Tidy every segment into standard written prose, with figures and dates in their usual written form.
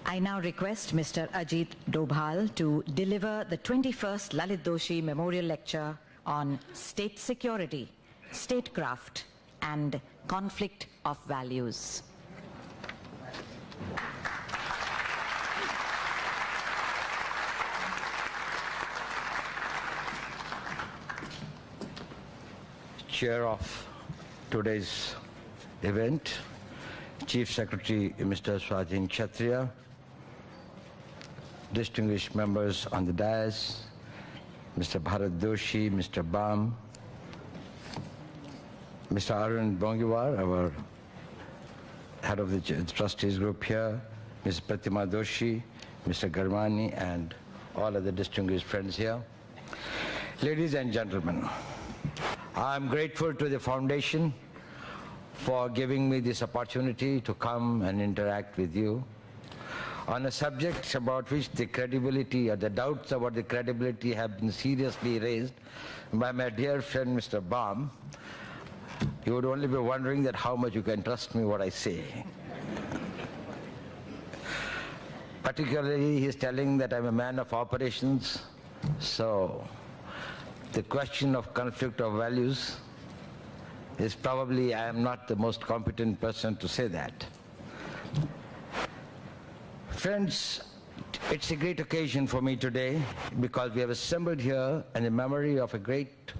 I now request Mr. Ajit Dobhal to deliver the 21st Lalit Doshi Memorial Lecture on State Security, Statecraft and Conflict of Values. Chair of today's event, Chief Secretary Mr. Swadhin Kshatriya, distinguished members on the dais, Mr. Bharat Doshi, Mr. Bam, Mr. Arun Bongiwar, our head of the trustees group here, Ms. Pratima Doshi, Mr. Garmani, and all other distinguished friends here. Ladies and gentlemen, I am grateful to the Foundation for giving me this opportunity to come and interact with you on a subject about which the credibility or the doubts about the credibility have been seriously raised by my dear friend Mr. Bam. You would only be wondering that how much you can trust me what I say. Particularly, he is telling that I'm a man of operations, so the question of conflict of values is probably, I am not the most competent person to say that. Friends, it's a great occasion for me today because we have assembled here in the memory of a great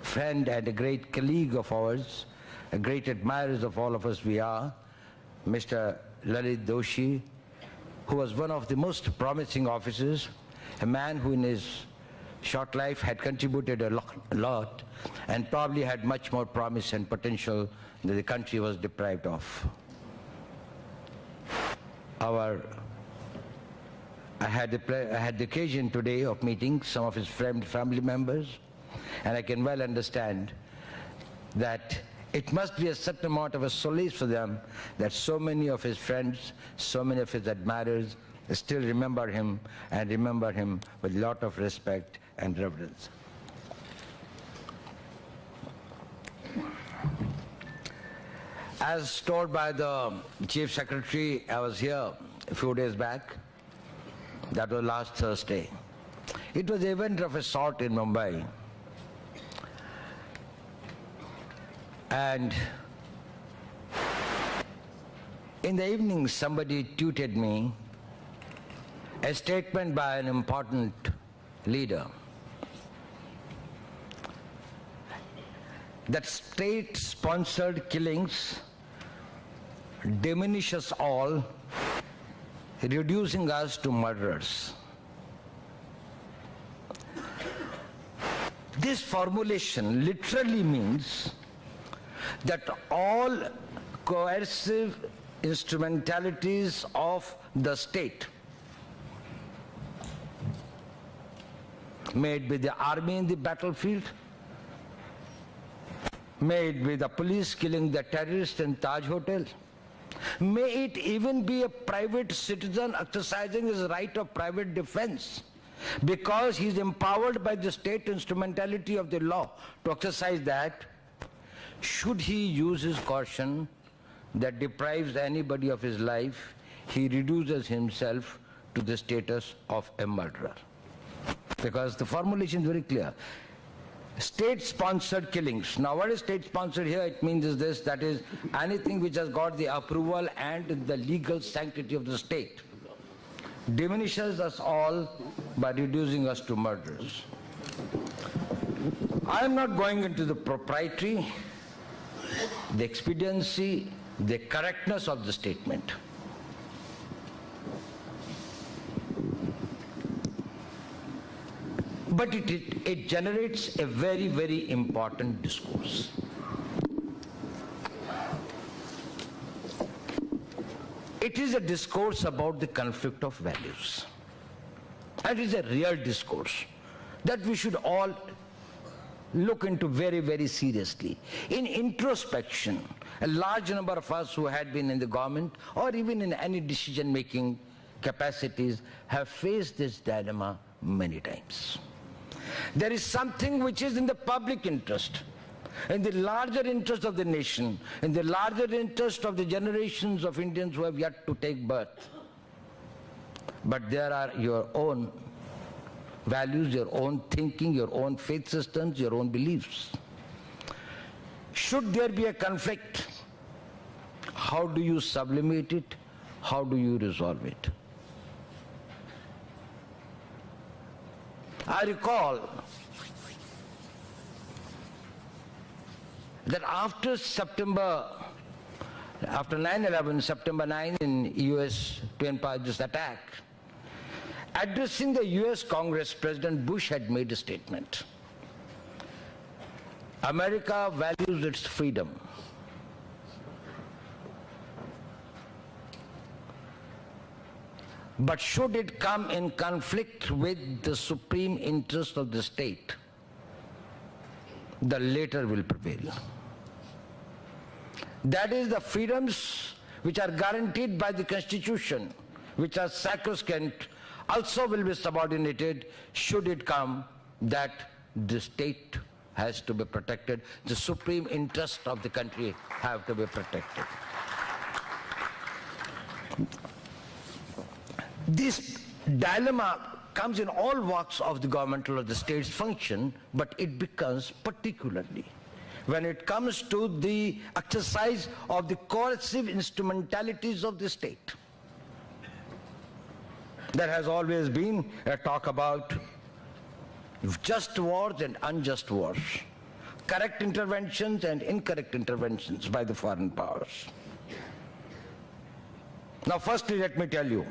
friend and a great colleague of ours, a great admirers of all of us we are, Mr. Lalit Doshi, who was one of the most promising officers, a man who in his short life had contributed a lot and probably had much more promise and potential that the country was deprived of. I had the occasion today of meeting some of his family members, and I can well understand that it must be a certain amount of a solace for them that so many of his friends, so many of his admirers still remember him and remember him with a lot of respect and reverence. As told by the Chief Secretary, I was here a few days back. That was last Thursday. It was an event of a sort in Mumbai. And in the evening, somebody tweeted me a statement by an important leader that state-sponsored killings diminish us all, reducing us to murderers. This formulation literally means that all coercive instrumentalities of the state, made with the army in the battlefield, made with the police killing the terrorist in Taj Hotel, may it even be a private citizen exercising his right of private defense because he is empowered by the state instrumentality of the law to exercise that, should he use his caution that deprives anybody of his life, he reduces himself to the status of a murderer. Because the formulation is very clear. State-sponsored killings. Now what is state-sponsored here? It means is this, that is anything which has got the approval and the legal sanctity of the state diminishes us all by reducing us to murderers. I am not going into the propriety, the expediency, the correctness of the statement. But it generates a very, very important discourse. It is a discourse about the conflict of values. It is a real discourse that we should all look into very, very seriously. In introspection, a large number of us who had been in the government or even in any decision-making capacities have faced this dilemma many times. There is something which is in the public interest, in the larger interest of the nation, in the larger interest of the generations of Indians who have yet to take birth. but there are your own values, your own thinking, your own faith systems, your own beliefs. Should there be a conflict, how do you sublimate it? How do you resolve it? I recall that after 9/11, September 9 in US to empower this attack, addressing the US Congress, President Bush had made a statement. America values its freedom. But should it come in conflict with the supreme interest of the state, the latter will prevail. That is, the freedoms which are guaranteed by the Constitution, which are sacrosanct, also will be subordinated should it come that the state has to be protected, the supreme interest of the country have to be protected. This dilemma comes in all walks of the governmental or the state's function, but it becomes particularly when it comes to the exercise of the coercive instrumentalities of the state. There has always been a talk about just wars and unjust wars, correct interventions and incorrect interventions by the foreign powers. Now, firstly, let me tell you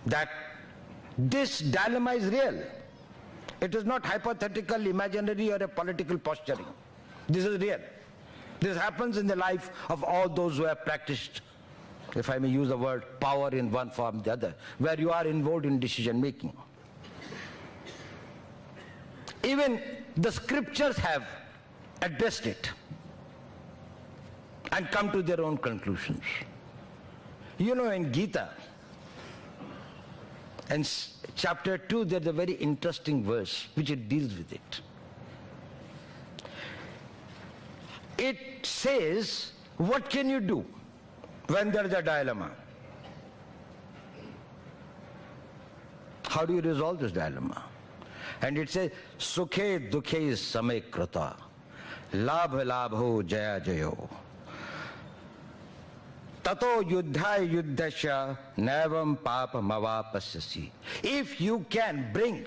that this dilemma is real. It is not hypothetical, imaginary, or a political posturing. This is real. This happens in the life of all those who have practiced, if I may use the word, power in one form or the other, where you are involved in decision making. Even the scriptures have addressed it and come to their own conclusions. You know, in Gita, in chapter 2, there's a very interesting verse which it deals with it. It says, what can you do when there's a dilemma? How do you resolve this dilemma? And it says, Sukhe dukhe samay krata, labh labho jaya jayo. Tato yuddhaya yuddhasya navam papa mavapasyasi. If you can bring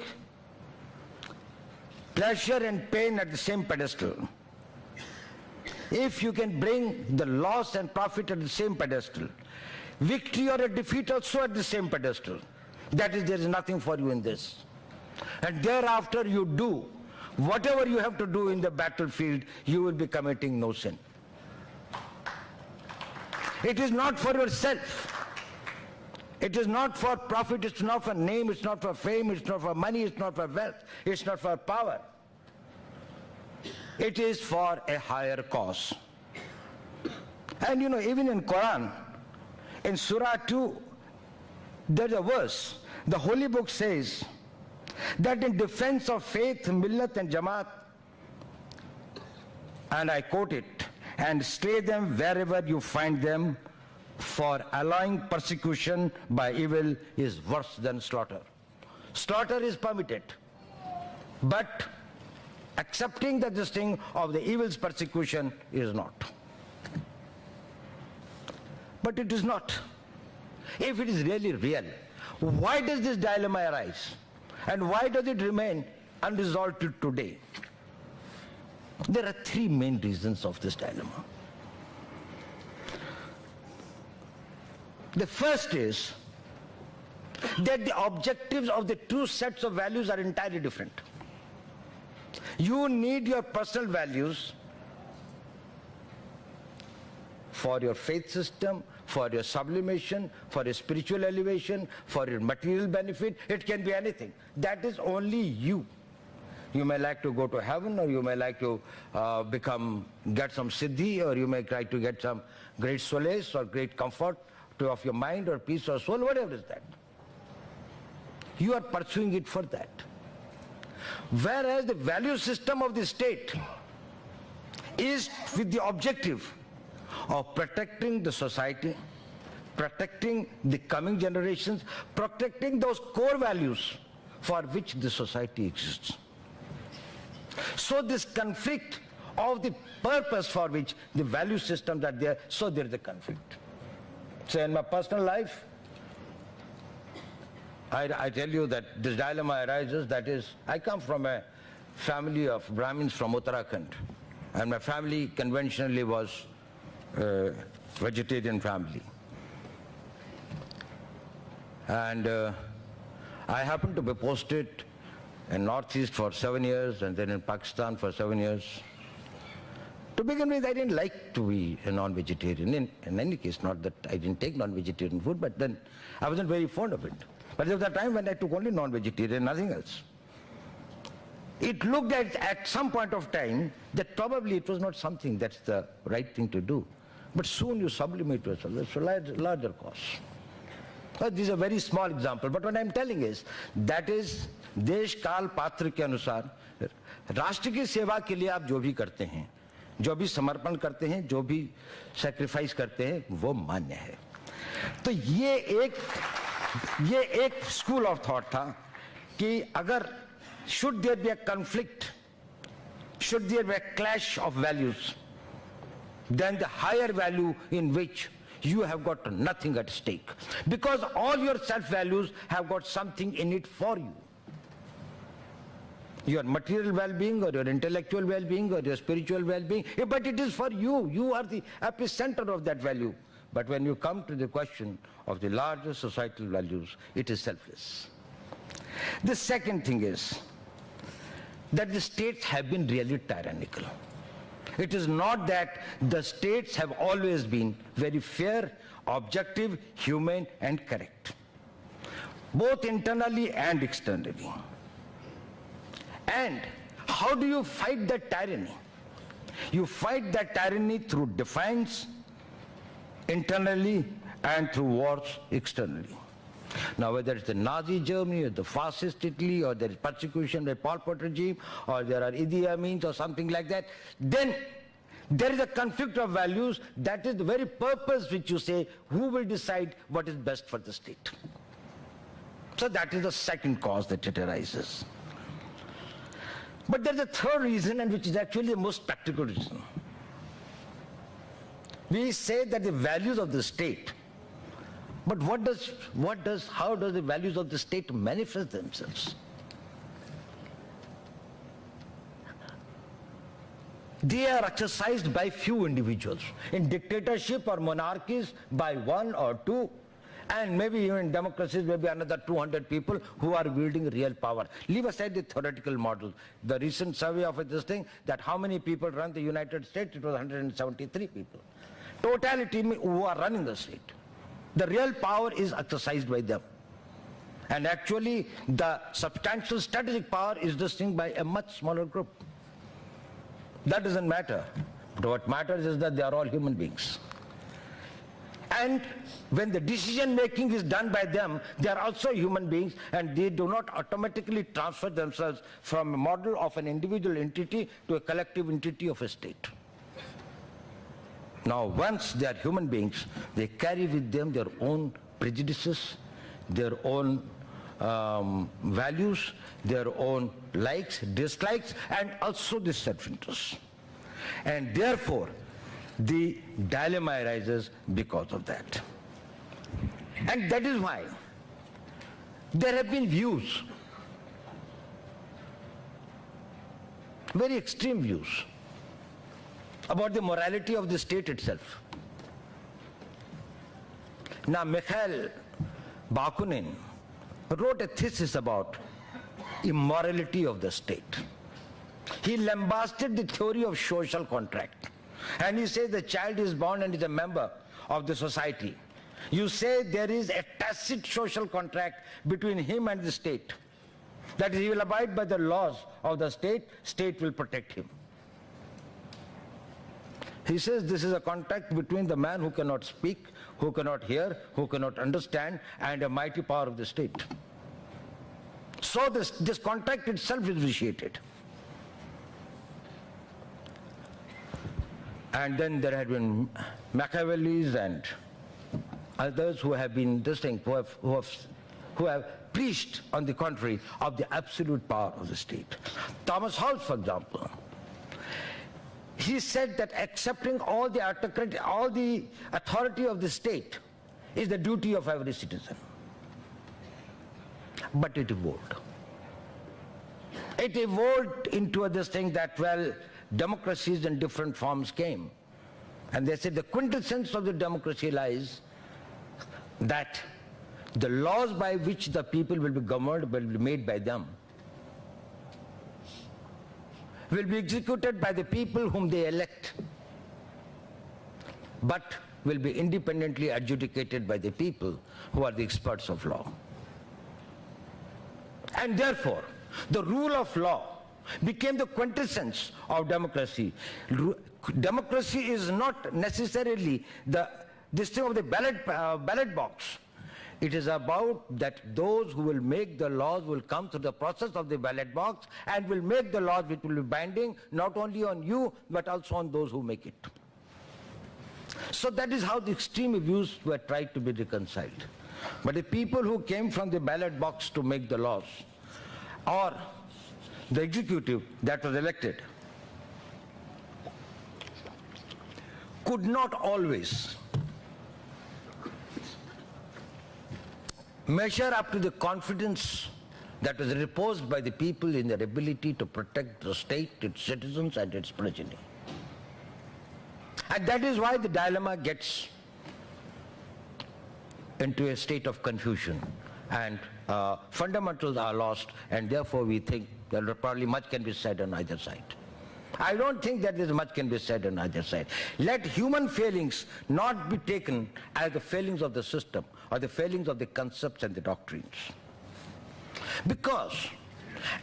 pleasure and pain at the same pedestal, if you can bring the loss and profit at the same pedestal, victory or a defeat also at the same pedestal, that is, there is nothing for you in this. And thereafter you do whatever you have to do in the battlefield, you will be committing no sin. It is not for yourself. It is not for profit, it's not for name, it's not for fame, it's not for money, it's not for wealth, it's not for power. It is for a higher cause. And you know, even in Quran, in Surah 2, there's a verse. The Holy Book says that in defense of faith, millat and jamaat, and I quote it, and slay them wherever you find them, for allowing persecution by evil is worse than slaughter. Slaughter is permitted, but accepting that this thing of the evil's persecution is not. But it is not. If it is really real, why does this dilemma arise? And why does it remain unresolved till today? There are three main reasons of this dilemma. The first is that the objectives of the two sets of values are entirely different. You need your personal values for your faith system, for your sublimation, for your spiritual elevation, for your material benefit. It can be anything. That is only you. You may like to go to heaven, or you may like to get some siddhi, or you may try to get some great solace or great comfort of your mind or peace or soul, whatever is that. You are pursuing it for that. Whereas the value system of the state is with the objective of protecting the society, protecting the coming generations, protecting those core values for which the society exists. So this conflict of the purpose for which the value systems are there, so there is a conflict. So in my personal life, I tell you that this dilemma arises, that is, I come from a family of Brahmins from Uttarakhand, and my family conventionally was a vegetarian family. And I happened to be posted in Northeast for 7 years and then in Pakistan for 7 years. To begin with, I didn't like to be a non-vegetarian. In any case, not that I didn't take non-vegetarian food, but then I wasn't very fond of it. But there was a time when I took only non-vegetarian, nothing else. It looked at some point of time that probably it was not something that's the right thing to do. But soon you sublimate yourself. It's a larger cause. This is a very small example, but what I'm telling is, that is, देश काल पात्र के अनुसार राष्ट्र की सेवा के लिए आप जो भी करते हैं, जो भी समर्पण करते हैं, जो भी सैक्रिफाइस करते हैं, वो मान्य है. तो ये एक स्कूल ऑफ थॉट था कि अगर should there be a conflict, should there be a clash of values, then the higher value in which you have got nothing at stake, because all your self-values have got something in it for you. Your material well-being or your intellectual well-being or your spiritual well-being, but it is for you. You are the epicenter of that value. But when you come to the question of the larger societal values, it is selfless. The second thing is that the states have been really tyrannical. It is not that the states have always been very fair, objective, humane, and correct, both internally and externally. And how do you fight that tyranny? You fight that tyranny through defiance internally and through wars externally. Now, whether it's the Nazi Germany or the fascist Italy, or there is persecution by Pol Pot regime, or there are Idi Amin or something like that, then there is a conflict of values. That is the very purpose which you say, who will decide what is best for the state? So that is the second cause that it arises. But there's a third reason, and which is actually the most practical reason. We say that the values of the state, but how does the values of the state manifest themselves? They are exercised by few individuals. In dictatorship or monarchies, by one or two, and maybe even in democracies, maybe another 200 people who are wielding real power. Leave aside the theoretical model. The recent survey of this thing, that how many people run the United States, it was 173 people. Totality who are running the state. The real power is exercised by them. And actually, the substantial strategic power is this thing by a much smaller group. That doesn't matter. But what matters is that they are all human beings. And when the decision making is done by them, they are also human beings, and they do not automatically transfer themselves from a model of an individual entity to a collective entity of a state. Now, once they are human beings, they carry with them their own prejudices, their own values, their own likes, dislikes, and also the self-interest. And therefore, the dilemma arises because of that. And that is why there have been views, very extreme views, about the morality of the state itself. Now, Mikhail Bakunin wrote a thesis about immorality of the state. He lambasted the theory of social contract. And he says the child is born and is a member of the society. You say there is a tacit social contract between him and the state. That is, he will abide by the laws of the state, state will protect him. He says this is a contract between the man who cannot speak, who cannot hear, who cannot understand, and a mighty power of the state. So this contract itself is vitiated. And then there had been Machiavellis and others who have been who have preached on the contrary of the absolute power of the state. Thomas Hobbes, for example, he said that accepting all the authority of the state is the duty of every citizen. But it evolved. It evolved into this thing that, well, democracies in different forms came. And they said the quintessence of the democracy lies that the laws by which the people will be governed will be made by them, will be executed by the people whom they elect, but will be independently adjudicated by the people who are the experts of law. And therefore, the rule of law became the quintessence of democracy. Democracy is not necessarily this thing of the ballot box. It is about that those who will make the laws will come through the process of the ballot box and will make the laws which will be binding not only on you but also on those who make it. So that is how the extreme views were tried to be reconciled. But the people who came from the ballot box to make the laws, or the executive that was elected, could not always measure up to the confidence that was reposed by the people in their ability to protect the state, its citizens and its progeny. And that is why the dilemma gets into a state of confusion and fundamentals are lost, and therefore we think that probably much can be said on either side. I don't think that much can be said on either side. Let human failings not be taken as the failings of the system or the failings of the concepts and the doctrines. Because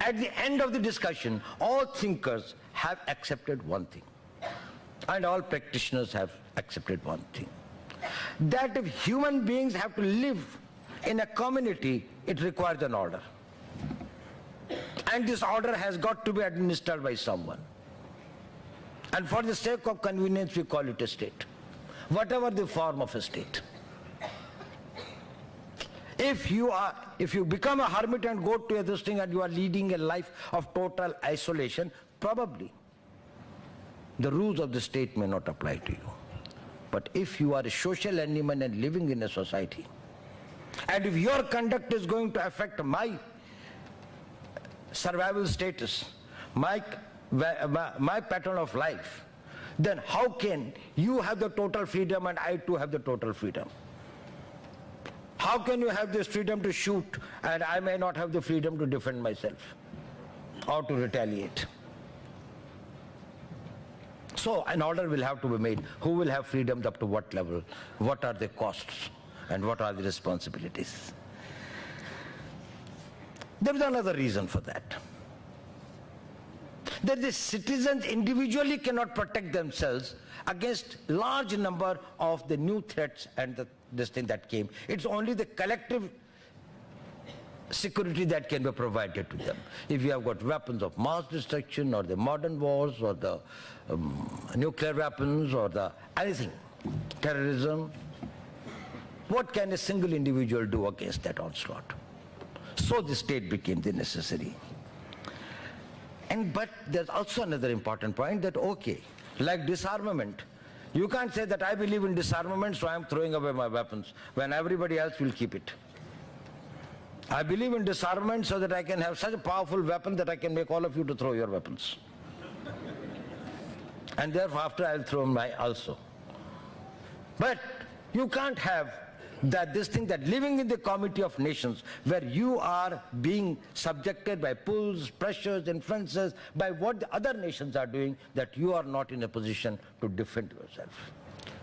at the end of the discussion, all thinkers have accepted one thing, and all practitioners have accepted one thing, that if human beings have to live in a community, it requires an order. And this order has got to be administered by someone. And for the sake of convenience, we call it a state, whatever the form of a state. If you become a hermit and go to this thing and you are leading a life of total isolation, probably the rules of the state may not apply to you. But if you are a social animal and living in a society, and if your conduct is going to affect my survival status, my pattern of life, then how can you have the total freedom and I too have the total freedom? How can you have this freedom to shoot and I may not have the freedom to defend myself or to retaliate? So an order will have to be made. Who will have freedom up to what level? What are the costs and what are the responsibilities? There is another reason for that. That the citizens individually cannot protect themselves against large number of the new threats and this thing that came. It's only the collective security that can be provided to them. If you have got weapons of mass destruction or the modern wars or the nuclear weapons or the anything, terrorism, what can a single individual do against that onslaught? So the state became the necessary. But there's also another important point that, okay, like disarmament, you can't say that I believe in disarmament, so I'm throwing away my weapons, when everybody else will keep it. I believe in disarmament so that I can have such a powerful weapon that I can make all of you to throw your weapons. And therefore after I'll throw my also. But you can't have this thing that living in the community of nations where you are being subjected by pulls, pressures, influences by what the other nations are doing, that you are not in a position to defend yourself,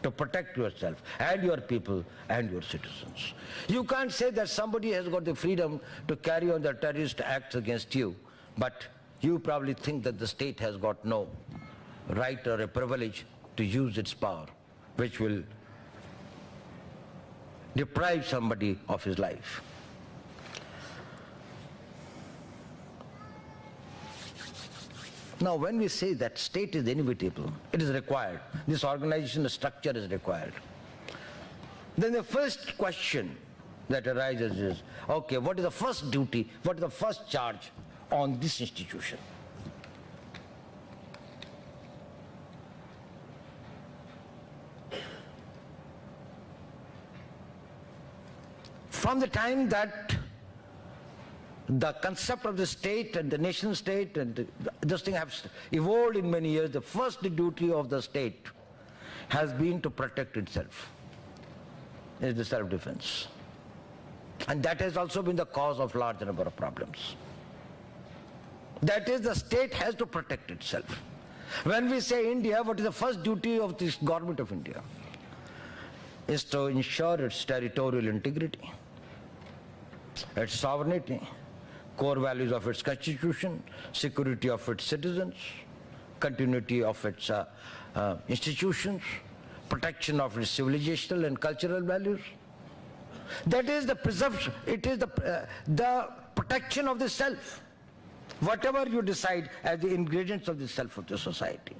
to protect yourself and your people and your citizens. You can't say that somebody has got the freedom to carry on their terrorist acts against you, but you probably think that the state has got no right or a privilege to use its power, which will deprive somebody of his life. Now, when we say that state is inevitable, it is required. This organization structure is required. then the first question that arises is, okay, what is the first duty, what is the first charge on this institution? From the time that the concept of the state and the nation state and this thing have evolved in many years, the first duty of the state has been to protect itself. It is the self-defense. And that has also been the cause of large number of problems. That is, the state has to protect itself. When we say India, what is the first duty of this government of India? Is to ensure its territorial integrity, its sovereignty, core values of its constitution, security of its citizens, continuity of its institutions, protection of its civilizational and cultural values. That is the preservation, it is the protection of the self. Whatever you decide as the ingredients of the self of the society.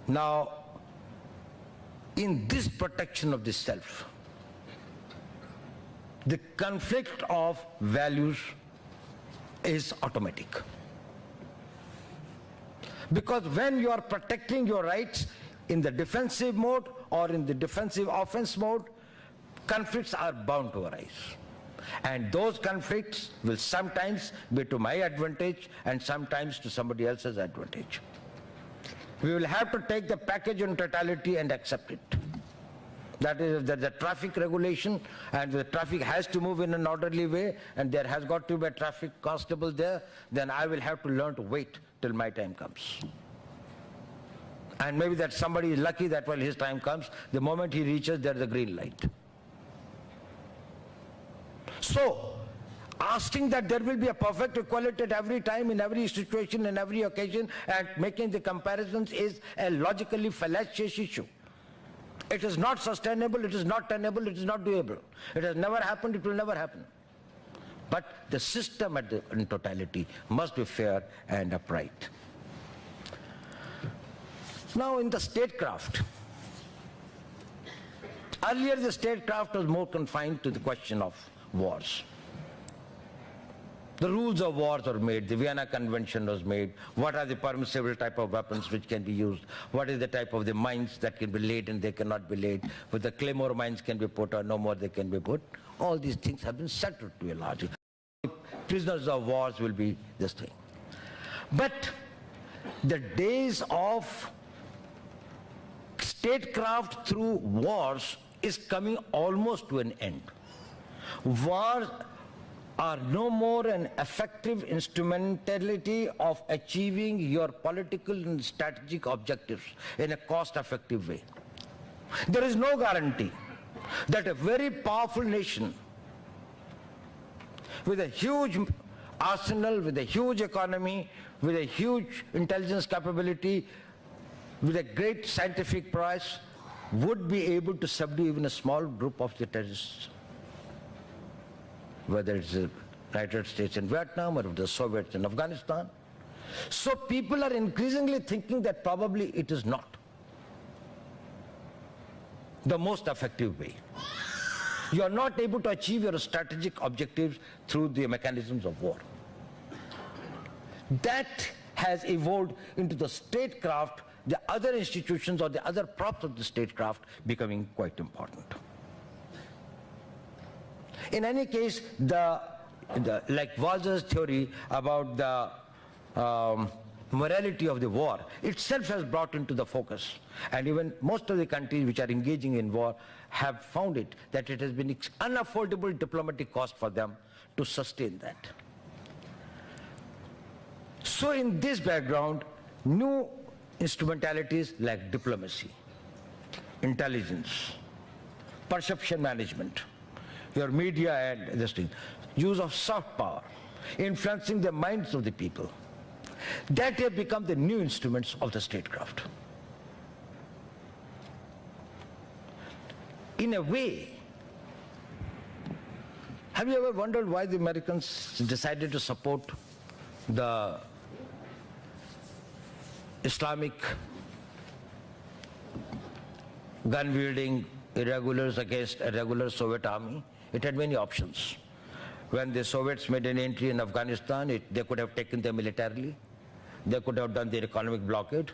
Now, in this protection of the self, the conflict of values is automatic. Because when you are protecting your rights in the defensive mode or in the defensive offense mode, conflicts are bound to arise. And those conflicts will sometimes be to my advantage and sometimes to somebody else's advantage. We will have to take the package in totality and accept it. That is, that the traffic regulation and the traffic has to move in an orderly way and there has got to be a traffic constable there, then I will have to learn to wait till my time comes. And maybe that somebody is lucky that when his time comes, the moment he reaches, there is a green light. So, asking that there will be a perfect equality at every time, in every situation, in every occasion, and making the comparisons is a logically fallacious issue. It is not sustainable, it is not tenable, it is not doable. It has never happened, it will never happen. But the system in totality must be fair and upright. Now in the statecraft, earlier the statecraft was more confined to the question of wars. The rules of wars are made, the Vienna Convention was made, what are the permissible type of weapons which can be used, what is the type of the mines that can be laid and they cannot be laid, whether claymore mines can be put or no more they can be put. All these things have been settled to a large extent. Prisoners of wars will be this thing. But the days of statecraft through wars is coming almost to an end. Wars are no more an effective instrumentality of achieving your political and strategic objectives in a cost-effective way. There is no guarantee that a very powerful nation with a huge arsenal, with a huge economy, with a huge intelligence capability, with a great scientific prowess, would be able to subdue even a small group of the terrorists. Whether it's the United States in Vietnam or the Soviets in Afghanistan. So people are increasingly thinking that probably it is not the most effective way. You are not able to achieve your strategic objectives through the mechanisms of war. That has evolved into the statecraft, the other institutions or the other props of the statecraft becoming quite important. In any case, like Walzer's theory about the morality of the war itself has brought into the focus. And even most of the countries which are engaging in war have found it that it has been unaffordable diplomatic cost for them to sustain that. So in this background, new instrumentalities like diplomacy, intelligence, perception management, your media and this thing, use of soft power, influencing the minds of the people, that have become the new instruments of the statecraft. In a way, have you ever wondered why the Americans decided to support the Islamic gun-wielding irregulars against a regular Soviet army. It had many options. When the Soviets made an entry in Afghanistan, they could have taken them militarily. They could have done their economic blockade.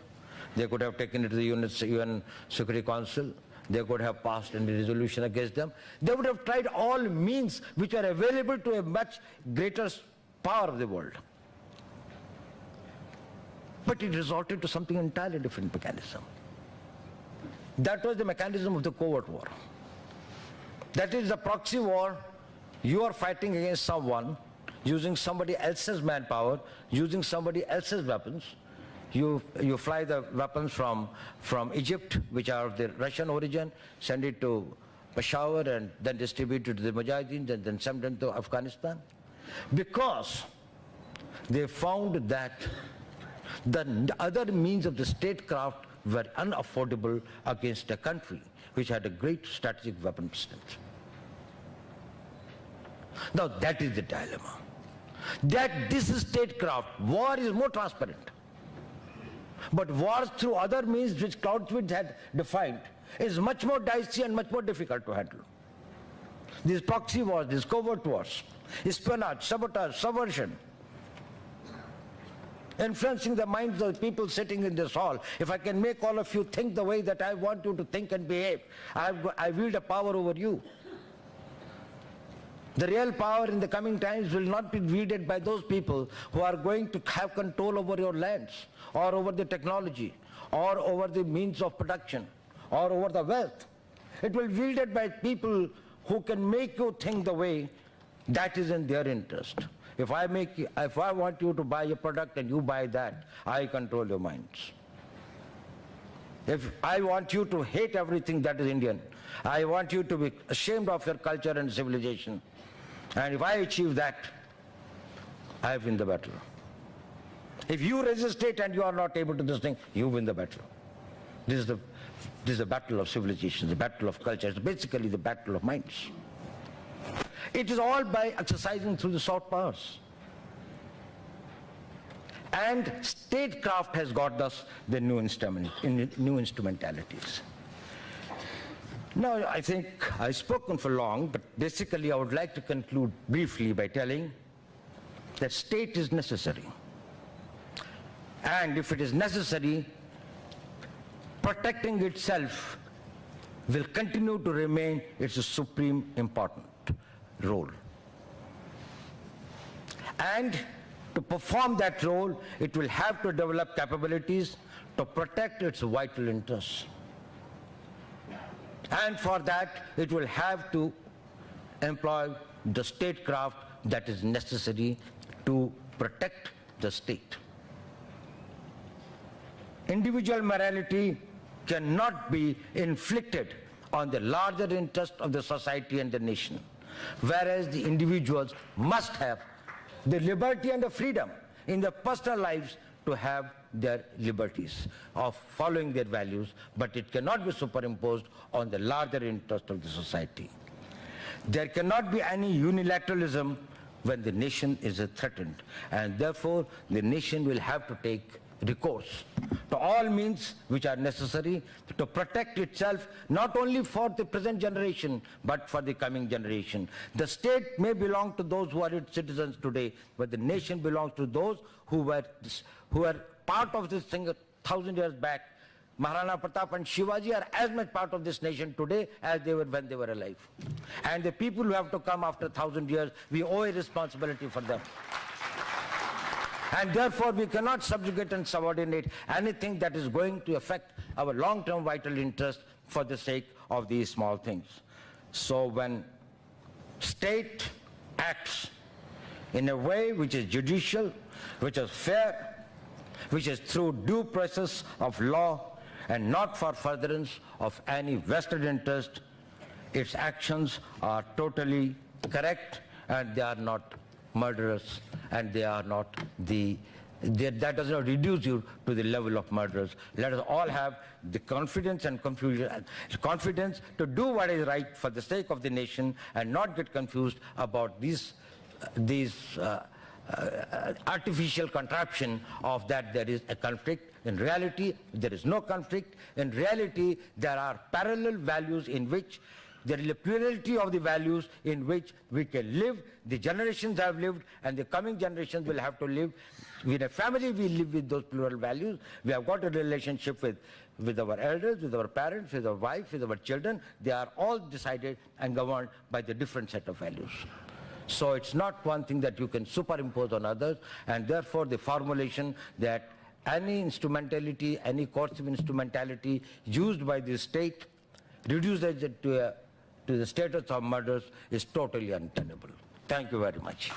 They could have taken it to the UN Security Council. They could have passed a resolution against them. They would have tried all means which are available to a much greater power of the world. But it resorted to something entirely different mechanism. That was the mechanism of the covert war. That is the proxy war. You are fighting against someone using somebody else's manpower, using somebody else's weapons. You fly the weapons from Egypt, which are of the Russian origin, send it to Peshawar and then distribute it to the Mujahideen and then send them to Afghanistan. Because they found that the other means of the statecraft were unaffordable against a country which had a great strategic weapon strength. Now that is the dilemma. That this statecraft, war is more transparent. But wars through other means which Clausewitz had defined is much more dicey and much more difficult to handle. These proxy wars, these covert wars, espionage, sabotage, subversion, influencing the minds of the people sitting in this hall. If I can make all of you think the way that I want you to think and behave, I wield a power over you. The real power in the coming times will not be wielded by those people who are going to have control over your lands, or over the technology, or over the means of production, or over the wealth. It will be wielded by people who can make you think the way that is in their interest. If I want you to buy a product and you buy that, I control your minds. If I want you to hate everything that is Indian, I want you to be ashamed of your culture and civilization, and if I achieve that, I win the battle. If you resist it and you are not able to do this thing, you win the battle. This is the battle of civilization, the battle of culture. It's basically the battle of minds. It is all by exercising through the soft powers. And statecraft has got us the new instrumentalities. Now, I think I've spoken for long, but basically I would like to conclude briefly by telling that state is necessary. And if it is necessary, protecting itself will continue to remain its supreme important role. And to perform that role, it will have to develop capabilities to protect its vital interests. And for that, it will have to employ the statecraft that is necessary to protect the state. Individual morality cannot be inflicted on the larger interest of the society and the nation, whereas the individuals must have the liberty and the freedom in their personal lives to have their liberties of following their values, but it cannot be superimposed on the larger interest of the society. There cannot be any unilateralism when the nation is threatened, and therefore the nation will have to take recourse to all means which are necessary to protect itself, not only for the present generation but for the coming generation. The state may belong to those who are its citizens today, but the nation belongs to those who were part of this thing 1,000 years back. Maharana Pratap and Shivaji are as much part of this nation today as they were when they were alive. And the people who have to come after 1,000 years, we owe a responsibility for them. And therefore we cannot subjugate and subordinate anything that is going to affect our long-term vital interest for the sake of these small things. So when state acts in a way which is judicial, which is fair, which is through due process of law and not for furtherance of any vested interest, its actions are totally correct and they are not murderous, and they are not that does not reduce you to the level of murderers. Let us all have the confidence and confidence to do what is right for the sake of the nation and not get confused about these artificial contraption of that there is a conflict. In reality, there is no conflict. In reality, there are parallel values in which there is a plurality of the values in which we can live. The generations have lived, and the coming generations will have to live. In a family, we live with those plural values. We have got a relationship with our elders, with our parents, with our wife, with our children. They are all decided and governed by the different set of values. So it's not one thing that you can superimpose on others, and therefore the formulation that any instrumentality, any coercive instrumentality used by the state, reduced it to the status of murders, is totally untenable. Thank you very much.